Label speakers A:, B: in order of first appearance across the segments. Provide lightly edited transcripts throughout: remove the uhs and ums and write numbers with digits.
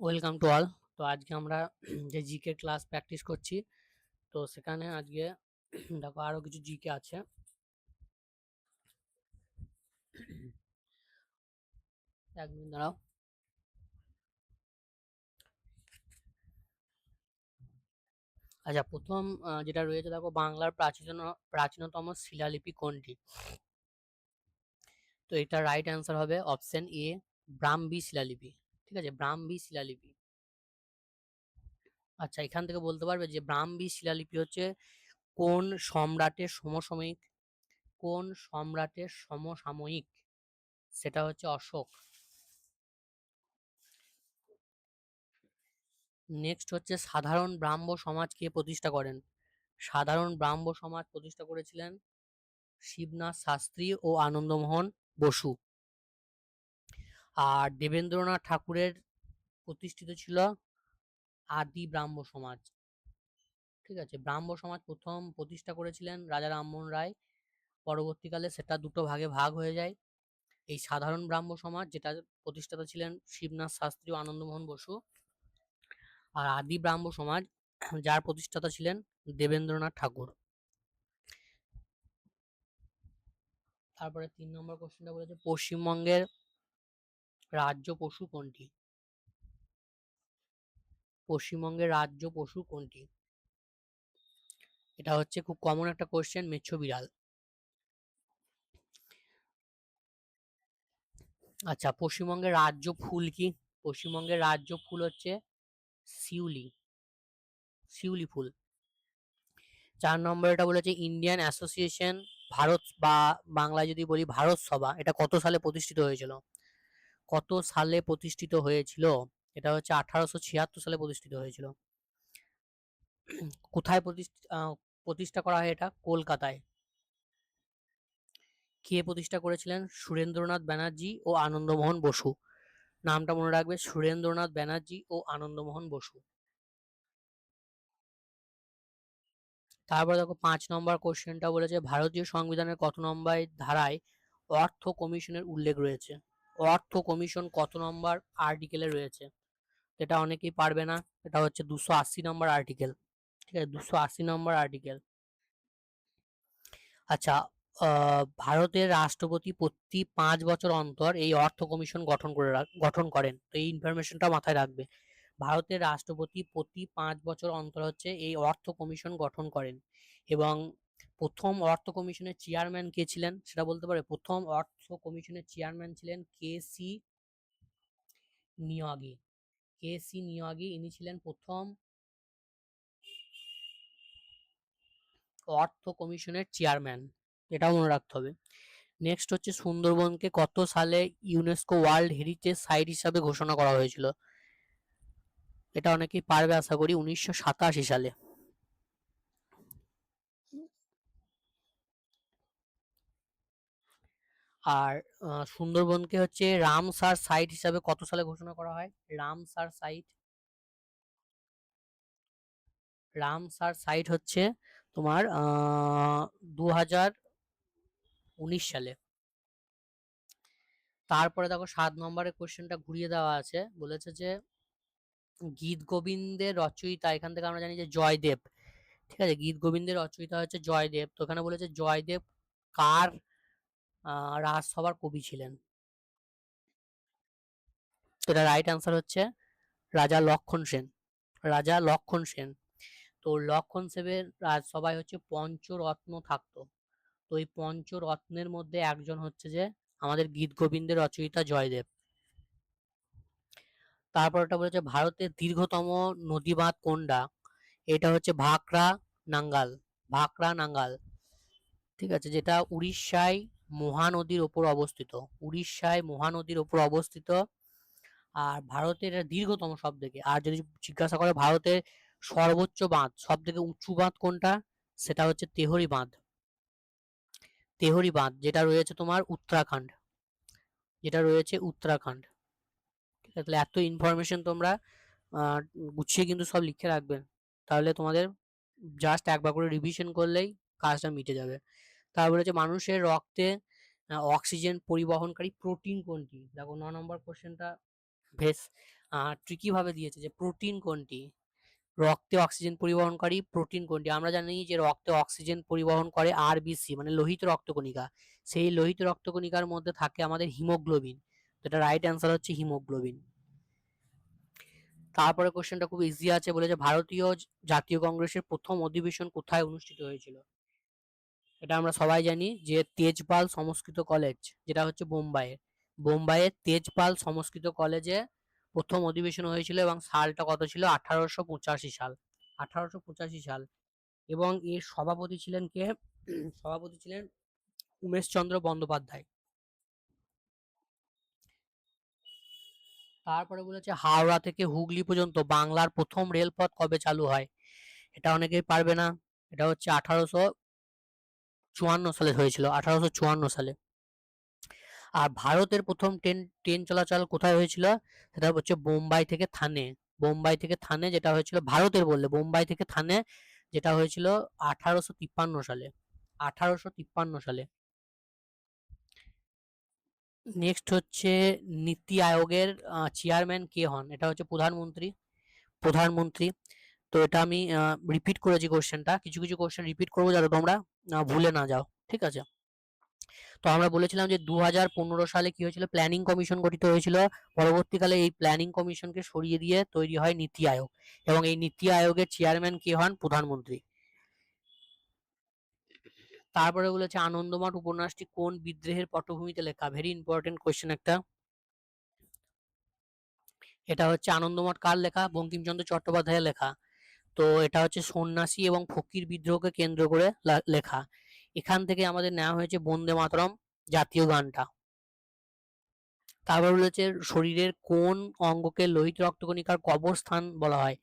A: Welcome to all. তো আজকে আমরা যে জিকে ক্লাস প্র্যাকটিস করছি, তো সেখানে আজকে দেখো আরো কিছু জিকে আছে। এক মিনিট দাঁড়াও। আচ্ছা, প্রথম যেটা রয়েছে দেখো, বাংলার প্রাচীনতম শিলালিপি কোনটি? তো এটা রাইট অ্যান্সার হবে অপশন এ, ব্রাহ্মী শিলালিপি। ঠিক আছে, ব্রাহ্মী শিলালিপি। আচ্ছা, এখান থেকে বলতে পারবে যে ব্রাহ্মী শিলালিপি হচ্ছে কোন সম্রাটের সমসাময়িক? কোন সম্রাটের সমসাময়িক? সেটা হচ্ছে অশোক। নেক্সট হচ্ছে সাধারণ ব্রাহ্ম সমাজ কে প্রতিষ্ঠা করেন? সাধারণ ব্রাহ্ম সমাজ প্রতিষ্ঠা করেছিলেন শিবনাথ শাস্ত্রী ও আনন্দমোহন বসু। আর দেবেন্দ্রনাথ ঠাকুরের প্রতিষ্ঠিত ছিল আদি ব্রাহ্ম সমাজ। ঠিক আছে, ব্রাহ্ম সমাজ প্রথম প্রতিষ্ঠা করেছিলেন রাজা রামমোহন রায়। পরবর্তীকালে সেটা দুটো ভাগে ভাগ হয়ে যায়। এই সাধারণ ব্রাহ্ম সমাজ, যেটা প্রতিষ্ঠাতা ছিলেন শিবনাথ শাস্ত্রী ও আনন্দমোহন বসু, আর আদি ব্রাহ্ম সমাজ যার প্রতিষ্ঠাতা ছিলেন দেবেন্দ্রনাথ ঠাকুর। তারপরে 3 নম্বর কোশ্চেনটা বলেছে পশ্চিমবঙ্গের রাজ্য পশু কোনটি? পশ্চিমবঙ্গের রাজ্য পশু কোনটি? এটা হচ্ছে খুব কমন একটা কোশ্চেন, মেচ্ছ বিড়াল। আচ্ছা, পশ্চিমবঙ্গের রাজ্য ফুল কি? পশ্চিমবঙ্গের রাজ্য ফুল হচ্ছে শিউলি, শিউলি ফুল। 4 নম্বর এটা বলেছে ইন্ডিয়ান অ্যাসোসিয়েশন ভারত, বা বাংলায় যদি বলি ভারত সভা, এটা কত সালে প্রতিষ্ঠিত হয়েছিল? কত সালে প্রতিষ্ঠিত হয়েছিল? এটা হচ্ছে 1876 সালে প্রতিষ্ঠিত হয়েছিল। কোথায় প্রতিষ্ঠা করা হয় এটা? কলকাতায়। কে প্রতিষ্ঠা করেছিলেন? সুরেন্দ্রনাথ ব্যানার্জি ও আনন্দমোহন বসু। নামটা মনে রাখবে, সুরেন্দ্রনাথ ব্যানার্জি ও আনন্দমোহন বসু। তারপর দেখো 5 নম্বর কোশ্চেনটা বলেছে ভারতীয় সংবিধানের কত নম্বর ধারায় অর্থ কমিশনের উল্লেখ রয়েছে? অর্থ কমিশন কত নম্বর আর্টিকেলে রয়েছে? এটা অনেকেই পারবে না। এটা হচ্ছে 280 নম্বর আর্টিকেল। ঠিক আছে, 280 নম্বর আর্টিকেল। আচ্ছা, ভারতের রাষ্ট্রপতি প্রতি 5 বছর অন্তর এই অর্থ কমিশন গঠন করেন। তো এই ইনফরমেশনটা মাথায় রাখবে। ভারতের রাষ্ট্রপতি প্রতি 5 বছর অন্তর হচ্ছে এই অর্থ কমিশন গঠন করেন। এবং প্রথম অর্থ কমিশনের চেয়ারম্যান কে ছিলেন সেটা বলতে পারে? প্রথম অর্থ কমিশনের চেয়ারম্যান ছিলেন কে.সি. নিয়োগী। কে.সি. নিয়োগী, ইনি ছিলেন প্রথম অর্থ কমিশনের চেয়ারম্যান। এটাও মনে রাখতে হবে। নেক্সট হচ্ছে সুন্দরবনকে কত সালে ইউনেস্কো ওয়ার্ল্ড হেরিটেজ সাইট হিসাবে ঘোষণা করা হয়েছিল? এটা অনেকেই পারবে আশা করি, 1987 সালে। আর সুন্দরবনকে হচ্ছে রামসার সাইট হিসাবে কত সালে ঘোষণা করা হয়? রামসার সাইট, রামসার সাইট হচ্ছে তোমার 2019 সালে। তারপরে দেখো 7 নম্বরের কোশ্চেনটা ঘুরিয়ে দেওয়া আছে, বলেছে যে গীত গোবিন্দের রচয়িতা, এখান থেকে আমরা জানি যে জয়দেব। ঠিক আছে, গীত গোবিন্দের রচয়িতা হচ্ছে জয়দেব। তো এখানে বলেছে জয়দেব কার রাজসভার কবি ছিলেন? তো এটা রাইট অ্যান্সার হচ্ছে রাজা লক্ষণ সেন। রাজা লক্ষণ সেন। তো লক্ষণ সেনের রাজসভায় হচ্ছে পঞ্চরত্ন থাকতো। তো এই পঞ্চরত্নের মধ্যে একজন হচ্ছে যে আমাদের গীত গোবিন্দের রচয়িতা জয়দেব। তারপর এটা বলেছে ভারতের দীর্ঘতম নদী বাঁধ কোনটা? এটা হচ্ছে ভাকরা নাঙ্গাল। ভাকরা নাঙ্গাল। ঠিক আছে, যেটা উড়িষ্যায় মহানদীর ওপর অবস্থিত। উড়িষ্যায় মহানদীর ওপর অবস্থিত। আর ভারতের এটা দীর্ঘতম সব থেকে। আর যদি জিজ্ঞাসা করে ভারতের সর্বোচ্চ বাঁধ, সব থেকে উঁচু বাঁধ কোনটা, সেটা হচ্ছে তেহরি বাঁধ। তেহরি বাঁধ, যেটা রয়েছে তোমার উত্তরাখণ্ড। যেটা রয়েছে উত্তরাখণ্ড। ঠিক আছে, তাহলে এত ইনফরমেশন তোমরা গুছিয়ে কিন্তু সব লিখে রাখবে। তাহলে তোমাদের জাস্ট একবার করে রিভিশন করলেই কাজটা মিটে যাবে। তারপরে হচ্ছে মানুষের রক্তে অক্সিজেন পরিবহনকারী প্রোটিন কোনটি? দেখো 9 নম্বর কোশ্চেনটা বেশ ট্রিকি ভাবে দিয়েছে যে প্রোটিন কোনটি, রক্তে অক্সিজেন পরিবহনকারী প্রোটিন কোনটি? আমরা জানি যে রক্তে অক্সিজেন পরিবহন করে আরবিসি মানে লোহিত রক্তকণিকা, সেই লোহিত রক্তকণিকার মধ্যে থাকে আমাদের হিমোগ্লোবিন, তো এটা রাইট অ্যান্সার হচ্ছে হিমোগ্লোবিন। তারপরে কোশ্চেনটা খুব ইজি আছে, বলেছে ভারতীয় জাতীয় কংগ্রেসের প্রথম অধিবেশন কোথায় অনুষ্ঠিত হয়েছিল? এটা আমরা সবাই জানি যে তেজপাল সংস্কৃত কলেজ, যেটা হচ্ছে বোম্বাইয়ের তেজপাল সংস্কৃত কলেজে প্রথম অধিবেশন হয়েছিল এবং সালটা কত ছিল? 1885 সাল। 1885 সাল। এবং এর সভাপতি ছিলেন কে? সভাপতি ছিলেন উমেশচন্দ্র বন্দ্যোপাধ্যায়। তারপরে বলেছে হাওড়া থেকে হুগলি পর্যন্ত বাংলার প্রথম রেলপথ কবে চালু হয়? এটা অনেকেই পারবে না। এটা হচ্ছে 1854 সালে হয়েছিল, 1854 সালে। আর ভারতের প্রথম ট্রেন ট্রেন চলাচল কোথায় হয়েছিল? সেটা হচ্ছে বোম্বাই থেকে থানে। বোম্বাই থেকে থানে যেটা হয়েছিল, ভারতের বললে বোম্বাই থেকে থানে, যেটা হয়েছিল 1853 সালে। 1853 সালে। নেক্সট হচ্ছে নীতি আয়োগের চেয়ারম্যান কে হন? এটা হচ্ছে প্রধানমন্ত্রী। প্রধানমন্ত্রী। তো এটা আমি রিপিট করেছি কোশ্চেনটা, কিছু কিছু কোশ্চেন রিপিট করবো যাতে তোমরা ভুলে না যাও, ঠিক আছে? তো আমরা বলেছিলাম যে 2015 সালে কি হয়েছিল? প্ল্যানিং কমিশন গঠিত হয়েছিল। পরবর্তীকালে এই প্ল্যানিং কমিশনকে সরিয়ে দিয়ে তৈরি হয় নীতি আয়োগ, এবং এই নীতি আয়োগের চেয়ারম্যান কে হন? প্রধানমন্ত্রী। তারপরে বলেছে আনন্দমঠ উপন্যাসটি কোন বিদ্রোহের পটভূমিতে লেখা? ভেরি ইম্পর্টেন্ট কোশ্চেন একটা। এটা হচ্ছে আনন্দমঠ কার লেখা? বঙ্কিমচন্দ্র চট্টোপাধ্যায়ের লেখা। তো এটা হচ্ছে সন্ন্যাসী এবং ফকির বিদ্রোহকে কেন্দ্র করে লেখা। এখান থেকে আমাদের নেওয়া হয়েছে বন্দে মাতরম জাতীয় গানটা। তারপর বলেছে শরীরের কোন অঙ্গকে লোহিত রক্তকণিকার কবরস্থান বলা হয়?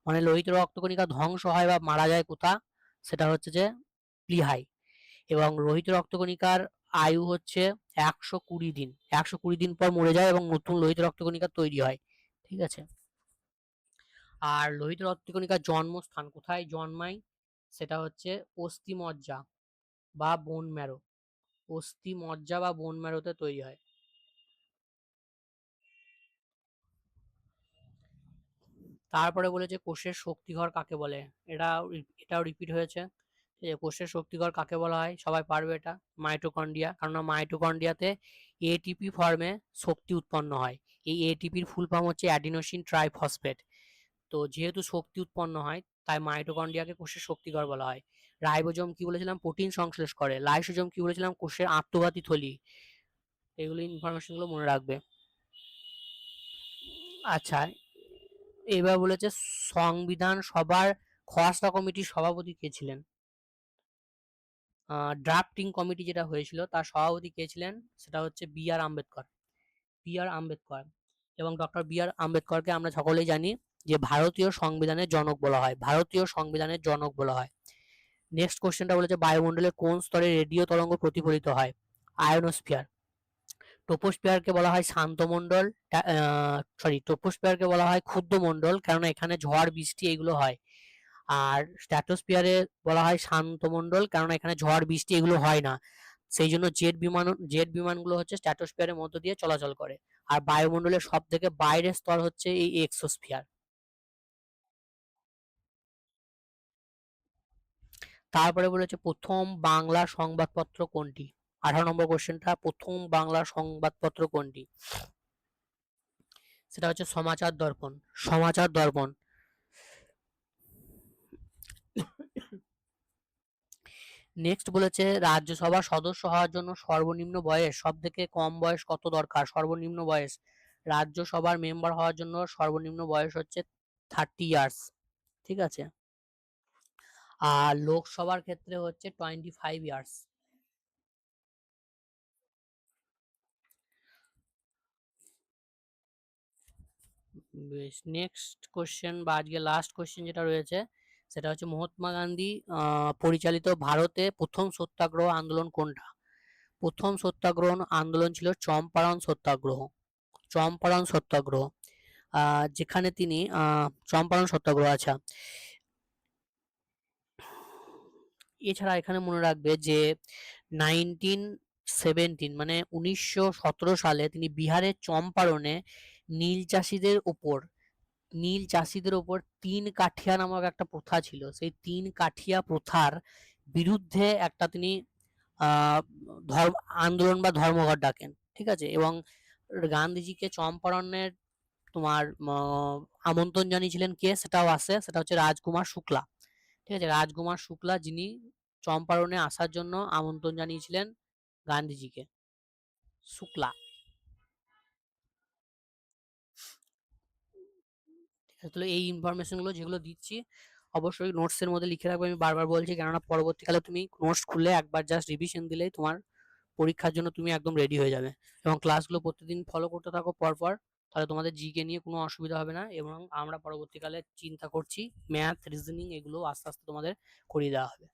A: মানে লোহিত রক্তকণিকা ধ্বংস হয় বা মারা যায় কোথা? সেটা হচ্ছে যে প্লীহায়। এবং লোহিত রক্তকণিকার আয়ু হচ্ছে 120 দিন। 120 দিন পর মরে যায় এবং নতুন লোহিত রক্তকণিকা তৈরি হয়, ঠিক আছে? আর লোহিত রক্তকণিকার জন্মস্থান কোথায় জন্মায়? সেটা হচ্ছে অস্থিমজ্জা বা বোন ম্যারো। অস্থিমজ্জা বা বোন ম্যারোতে তৈরি হয়। তারপরে বলেছে কোষের শক্তিঘর কাকে বলে? এটাও রিপিট হয়েছে। ঠিক আছে, কোষের শক্তিঘর কাকে বলা হয়? সবাই পারবে এটা। মাইটোকন্ড্রিয়া, কারণ মাইটোকন্ড্রিয়াতে এটিপি ফর্মে শক্তি উৎপন্ন হয়। এই এটিপির ফুল ফর্ম হচ্ছে অ্যাডিনোসিন ট্রাইফসফেট। তো যেহেতু শক্তি উৎপন্ন হয়, তাই মাইটোকন্ড্রিয়াকে কোষের শক্তিঘর বলা হয়। রাইবোজোম কি বলেছিলাম? প্রোটিন সংশ্লেষ করে। লাইসোজোম কি বলেছিলাম? কোষের আত্মঘাতী থলি। এগুলো ইনফরমেশন গুলো মনে রাখবে। আচ্ছা, এবার বলেছে সংবিধান সভার খসড়া কমিটির সভাপতি কে ছিলেন? ড্রাফটিং কমিটি যেটা হয়েছিল তার সভাপতি কে ছিলেন? সেটা হচ্ছে বি আর আম্বেদকর। বি আর আম্বেদকর। এবং ডক্টর বি আর আম্বেদকরকে আমরা সকলেই জানি যে ভারতীয় সংবিধানের জনক বলা হয়। ভারতীয় সংবিধানের জনক বলা হয়। নেক্সট কোশ্চেনটা বলেছে বায়ুমণ্ডলের কোন স্তরে রেডিও তরঙ্গ প্রতিফলিত হয়? আয়নোস্ফিয়ার। ট্রপোস্ফিয়ারকে বলা হয় শান্ত মণ্ডল। ট্রপোস্ফিয়ারকে বলা হয় ক্ষুদ্র মণ্ডল, কেননা এখানে ঝড় বৃষ্টি এগুলো হয়। আর স্ট্র্যাটোস্ফিয়ারে বলা হয় শান্ত মণ্ডল, কারণ এখানে ঝড় বৃষ্টি এগুলো হয় না। সেই জন্য জেট বিমানগুলো হচ্ছে স্ট্র্যাটোস্ফিয়ারের মধ্য দিয়ে চলাচল করে। আর বায়ুমণ্ডলের সব থেকে বাইরের স্তর হচ্ছে এই এক্সোস্ফিয়ার। তারপরে বলেছে প্রথম বাংলা সংবাদপত্র কোনটি? 18 নম্বর কোশ্চেনটা, প্রথম বাংলা সংবাদপত্র কোনটি? সেটা হচ্ছে সমাচার দর্পণ। সমাচার দর্পণ। নেক্সট বলেছে রাজ্যসভার সদস্য হওয়ার জন্য সর্বনিম্ন বয়স, সব থেকে কম বয়স কত দরকার? সর্বনিম্ন বয়স রাজ্যসভার মেম্বার হওয়ার জন্য সর্বনিম্ন বয়স হচ্ছে 30 ইয়ার্স, ঠিক আছে? আর লোকসভার ক্ষেত্রে হচ্ছে 25 ইয়ার্স। বেশ, নেক্সট কোশ্চেন বা আজকে লাস্ট কোশ্চেন যেটা রয়েছে সেটা হচ্ছে মহাত্মা গান্ধী পরিচালিত ভারতে প্রথম সত্যাগ্রহ আন্দোলন কোনটা? প্রথম সত্যাগ্রহ আন্দোলন ছিল চম্পারণ সত্যাগ্রহ। চম্পারণ সত্যাগ্রহ। যেখানে তিনি চম্পারণ সত্যাগ্রহ। আচ্ছা, এছাড়া এখানে মনে রাখবে যে 1917 মানে 1917 সালে তিনি বিহারের চম্পারণে নীল চাষীদের ওপর নীল চাষীদের ওপর ৩ কাঠিয়া নামক একটা প্রথা ছিল। সেই ৩ কাঠিয়া প্রথার বিরুদ্ধে একটা তিনি আহ ধর্ম আন্দোলন বা ধর্মঘট ডাকেন, ঠিক আছে? এবং গান্ধীজিকে চম্পারণের তোমার আমন্ত্রণ জানিয়েছিলেন কে, সেটাও আছে, সেটা হচ্ছে রাজকুমার শুক্লা। ঠিক আছে, রাজকুমার শুক্লা, যিনি চম্পারণে আসার জন্য আমন্ত্রণ জানিয়েছিলেন গান্ধীজিকে। শুক্লা। ঠিক আছে, তাহলে এই ইনফরমেশন গুলো যেগুলো দিচ্ছি অবশ্যই নোটস এর মধ্যে লিখে রাখবে। আমি বারবার বলছি, কেননা পরবর্তীকালে তুমি নোটস খুলে একবার জাস্ট রিভিশন দিলেই তোমার পরীক্ষার জন্য তুমি একদম রেডি হয়ে যাবে। এবং ক্লাসগুলো প্রতিদিন ফলো করতে থাকো পরপর, তাহলে তোমাদের জিকে নিয়ে কোনো অসুবিধা হবে না। এবং আমরা পরবর্তীকালে চিন্তা করছি ম্যাথ, রিজনিং এগুলো আস্তে আস্তে তোমাদের করিয়ে দেওয়া হবে।